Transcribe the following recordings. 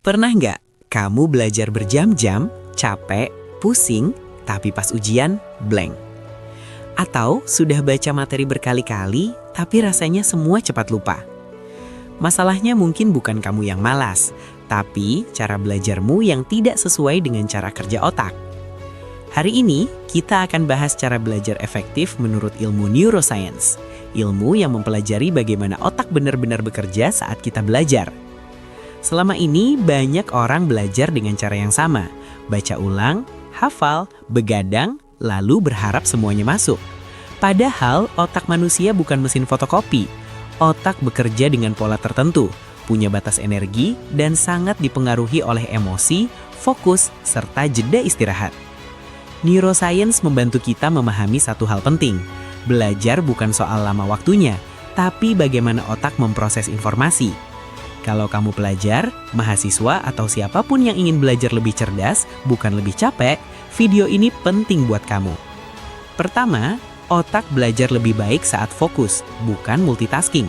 Pernah nggak kamu belajar berjam-jam, capek, pusing, tapi pas ujian, blank? Atau sudah baca materi berkali-kali, tapi rasanya semua cepat lupa? Masalahnya mungkin bukan kamu yang malas, tapi cara belajarmu yang tidak sesuai dengan cara kerja otak. Hari ini, kita akan bahas cara belajar efektif menurut ilmu neuroscience. Ilmu yang mempelajari bagaimana otak benar-benar bekerja saat kita belajar. Selama ini, banyak orang belajar dengan cara yang sama. Baca ulang, hafal, begadang, lalu berharap semuanya masuk. Padahal, otak manusia bukan mesin fotokopi. Otak bekerja dengan pola tertentu, punya batas energi, dan sangat dipengaruhi oleh emosi, fokus, serta jeda istirahat. Neuroscience membantu kita memahami satu hal penting. Belajar bukan soal lama waktunya, tapi bagaimana otak memproses informasi. Kalau kamu pelajar, mahasiswa, atau siapapun yang ingin belajar lebih cerdas, bukan lebih capek, video ini penting buat kamu. Pertama, otak belajar lebih baik saat fokus, bukan multitasking.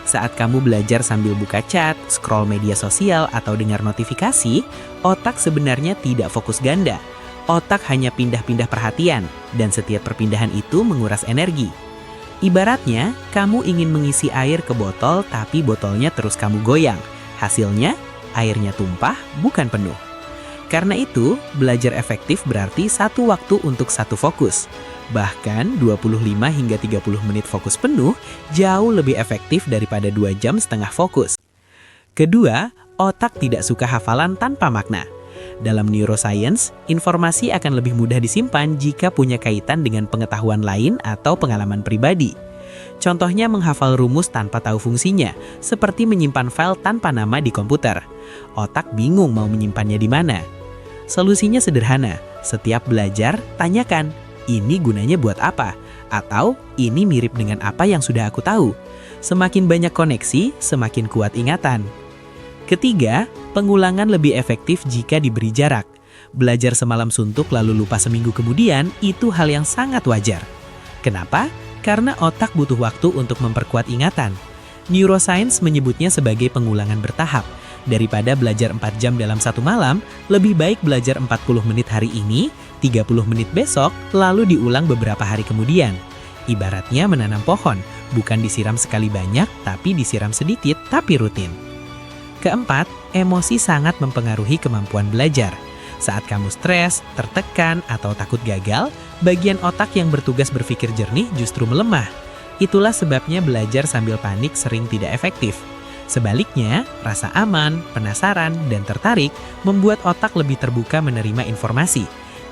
Saat kamu belajar sambil buka chat, scroll media sosial, atau dengar notifikasi, otak sebenarnya tidak fokus ganda. Otak hanya pindah-pindah perhatian, dan setiap perpindahan itu menguras energi. Ibaratnya, kamu ingin mengisi air ke botol, tapi botolnya terus kamu goyang. Hasilnya, airnya tumpah, bukan penuh. Karena itu, belajar efektif berarti satu waktu untuk satu fokus. Bahkan 25 hingga 30 menit fokus penuh jauh lebih efektif daripada 2 jam setengah fokus. Kedua, otak tidak suka hafalan tanpa makna. Dalam neuroscience, informasi akan lebih mudah disimpan jika punya kaitan dengan pengetahuan lain atau pengalaman pribadi. Contohnya menghafal rumus tanpa tahu fungsinya, seperti menyimpan file tanpa nama di komputer. Otak bingung mau menyimpannya di mana. Solusinya sederhana, setiap belajar, tanyakan, ini gunanya buat apa? Atau ini mirip dengan apa yang sudah aku tahu? Semakin banyak koneksi, semakin kuat ingatan. Ketiga, pengulangan lebih efektif jika diberi jarak. Belajar semalam suntuk lalu lupa seminggu kemudian, itu hal yang sangat wajar. Kenapa? Karena otak butuh waktu untuk memperkuat ingatan. Neuroscience menyebutnya sebagai pengulangan bertahap. Daripada belajar 4 jam dalam satu malam, lebih baik belajar 40 menit hari ini, 30 menit besok, lalu diulang beberapa hari kemudian. Ibaratnya menanam pohon, bukan disiram sekali banyak, tapi disiram sedikit, tapi rutin. Keempat, emosi sangat mempengaruhi kemampuan belajar. Saat kamu stres, tertekan, atau takut gagal, bagian otak yang bertugas berpikir jernih justru melemah. Itulah sebabnya belajar sambil panik sering tidak efektif. Sebaliknya, rasa aman, penasaran, dan tertarik membuat otak lebih terbuka menerima informasi.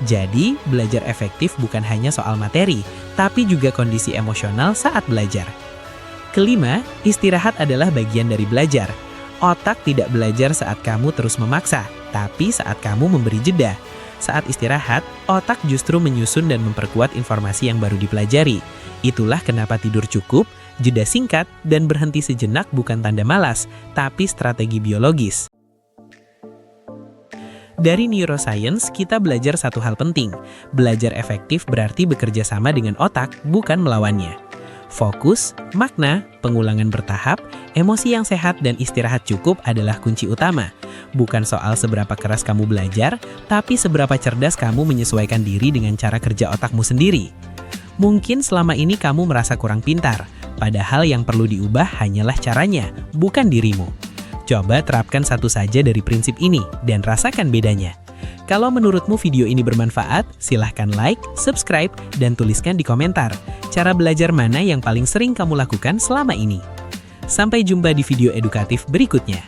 Jadi, belajar efektif bukan hanya soal materi, tapi juga kondisi emosional saat belajar. Kelima, istirahat adalah bagian dari belajar. Otak tidak belajar saat kamu terus memaksa, tapi saat kamu memberi jeda. Saat istirahat, otak justru menyusun dan memperkuat informasi yang baru dipelajari. Itulah kenapa tidur cukup, jeda singkat, dan berhenti sejenak bukan tanda malas, tapi strategi biologis. Dari neuroscience, kita belajar satu hal penting. Belajar efektif berarti bekerja sama dengan otak, bukan melawannya. Fokus, makna, pengulangan bertahap, emosi yang sehat, dan istirahat cukup adalah kunci utama. Bukan soal seberapa keras kamu belajar, tapi seberapa cerdas kamu menyesuaikan diri dengan cara kerja otakmu sendiri. Mungkin selama ini kamu merasa kurang pintar, padahal yang perlu diubah hanyalah caranya, bukan dirimu. Coba terapkan satu saja dari prinsip ini, dan rasakan bedanya. Kalau menurutmu video ini bermanfaat, silahkan like, subscribe, dan tuliskan di komentar cara belajar mana yang paling sering kamu lakukan selama ini. Sampai jumpa di video edukatif berikutnya.